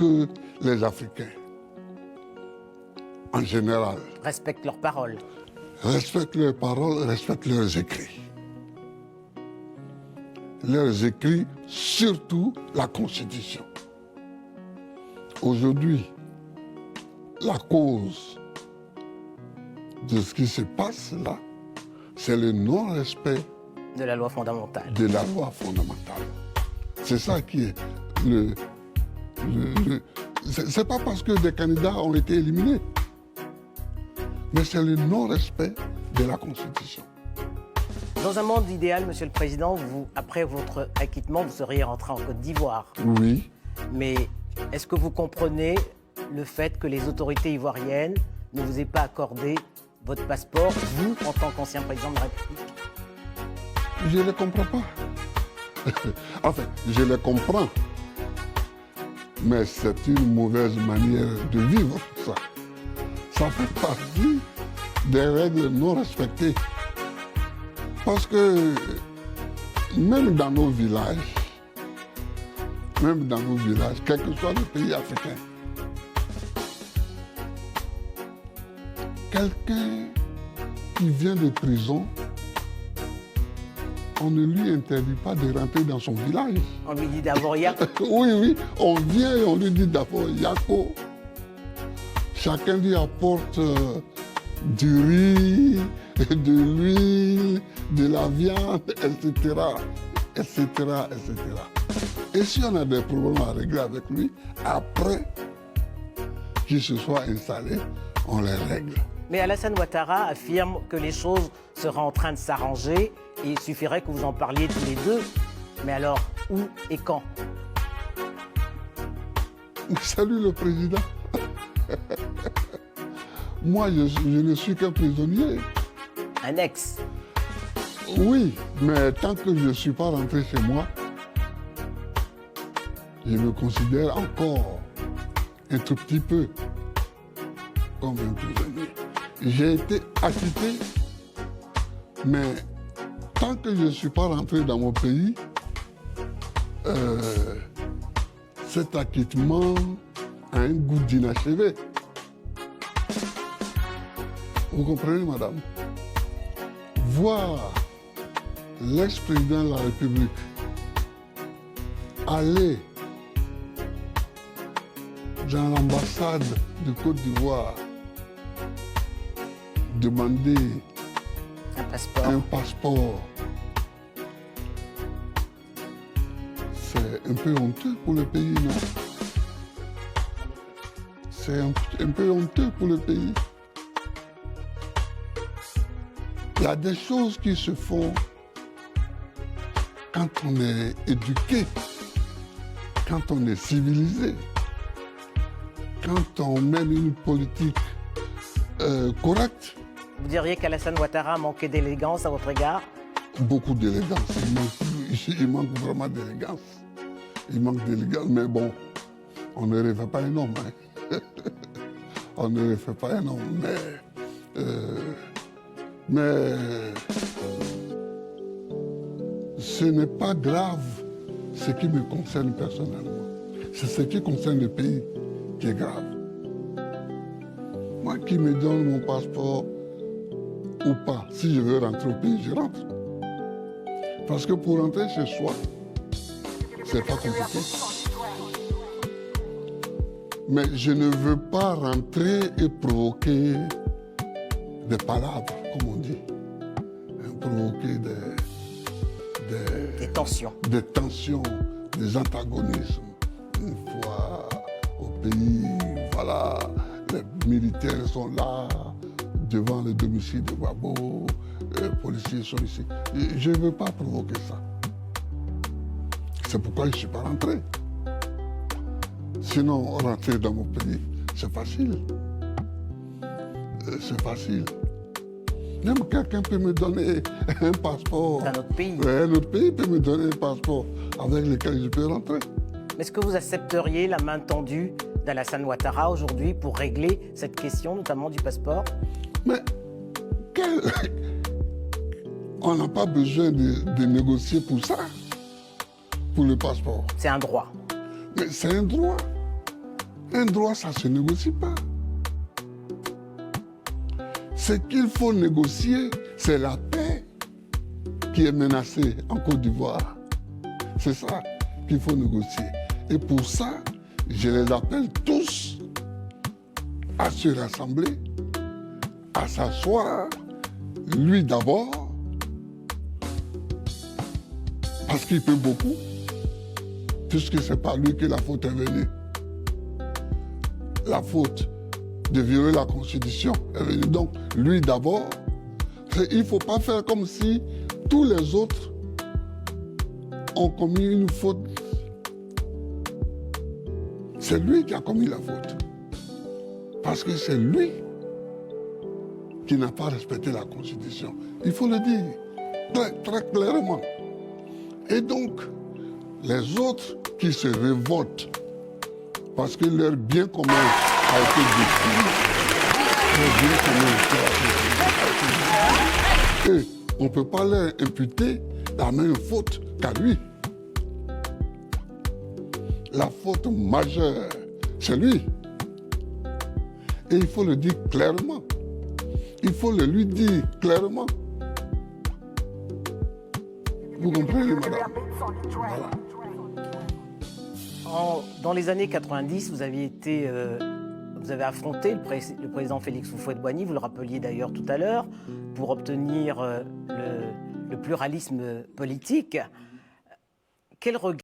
que les Africains, en général, respectent leurs paroles. Respectent leurs paroles, respectent leurs écrits. Leurs écrits, surtout la Constitution. Aujourd'hui, la cause de ce qui se passe là, c'est le non-respect De la loi fondamentale. de la loi fondamentale. C'est ça qui est c'est pas parce que des candidats ont été éliminés, mais c'est le non-respect de la Constitution. Dans un monde idéal, Monsieur le Président, vous, après votre acquittement, vous seriez rentré en Côte d'Ivoire. Oui, Mais est-ce que vous comprenez le fait que les autorités ivoiriennes ne vous aient pas accordé votre passeport, vous, en tant qu'ancien président de la République? je ne les comprends pas. Enfin, je les comprends. Mais c'est une mauvaise manière de vivre, ça. Ça fait partie des règles non respectées. Parce que même dans nos villages, quel que soit le pays africain, quelqu'un qui vient de prison, on ne lui interdit pas de rentrer dans son village. On lui dit d'abord Yako. Oui, on vient et on lui dit d'abord Yako. Chacun lui apporte du riz, de l'huile, de la viande, etc., etc., etc. Et si on a des problèmes à régler avec lui, après qu'il se soit installé, on les règle. Mais Alassane Ouattara affirme que les choses seraient en train de s'arranger et il suffirait que vous en parliez tous les deux. Mais alors, où et quand? Salut le président. Moi, je ne suis qu'un prisonnier. Un ex. Oui, mais tant que je ne suis pas rentré chez moi, je me considère encore un tout petit peu comme un prisonnier. J'ai été acquitté, mais tant que je ne suis pas rentré dans mon pays, cet acquittement a un goût d'inachevé. Vous comprenez, madame? Voir l'ex-président de la République aller dans l'ambassade de Côte d'Ivoire demander un passeport, c'est un peu honteux pour le pays, non? C'est un peu honteux pour le pays. Il y a des choses qui se font quand on est éduqué, quand on est civilisé, quand on mène une politique correcte. Vous diriez qu'Alassane Ouattara manquait d'élégance à votre égard? Beaucoup d'élégance. Il manque vraiment d'élégance. Il manque d'élégance, mais bon, on ne refait pas un homme. Hein. On ne refait pas un homme, mais ce n'est pas grave ce qui me concerne personnellement. C'est ce qui concerne le pays qui est grave. Moi qui me donne mon passeport ou pas, si je veux rentrer au pays, je rentre. Parce que pour rentrer chez soi, c'est pas compliqué. Mais je ne veux pas rentrer et provoquer des palabres, comme on dit. Provoquer des tensions. Des tensions, des antagonismes. Une fois au pays, voilà, les militaires sont là, devant le domicile de Gbagbo, les policiers sont ici. Je ne veux pas provoquer ça. C'est pourquoi je ne suis pas rentré. Sinon, rentrer dans mon pays, c'est facile. C'est facile. Même quelqu'un peut me donner un passeport. Dans notre pays. Un autre pays peut me donner un passeport avec lequel je peux rentrer. Est-ce que vous accepteriez la main tendue d'Alassane Ouattara aujourd'hui pour régler cette question, notamment du passeport? Mais on n'a pas besoin de négocier pour ça, pour le passeport. C'est un droit. Mais c'est un droit. Un droit, ça ne se négocie pas. Ce qu'il faut négocier, c'est la paix qui est menacée en Côte d'Ivoire. C'est ça qu'il faut négocier. Et pour ça, je les appelle tous à se rassembler, à s'asseoir, lui d'abord, parce qu'il peut beaucoup, puisque c'est par lui que la faute est venue. La faute de violer la Constitution est venue. Donc, lui d'abord, il ne faut pas faire comme si tous les autres ont commis une faute. C'est lui qui a commis la faute. Parce que c'est lui qui n'a pas respecté la Constitution. Il faut le dire très, très clairement. Et donc, les autres qui se révoltent parce que leur bien commun a été détruit, et on ne peut pas leur imputer la même faute qu'à lui. La faute majeure, c'est lui. Et il faut le dire clairement. Il faut le lui dire clairement. Vous comprenez, madame? Voilà. Dans les années 90, vous avez affronté le président Félix Houphouët-Boigny, vous le rappeliez d'ailleurs tout à l'heure, pour obtenir le pluralisme politique. Quel regard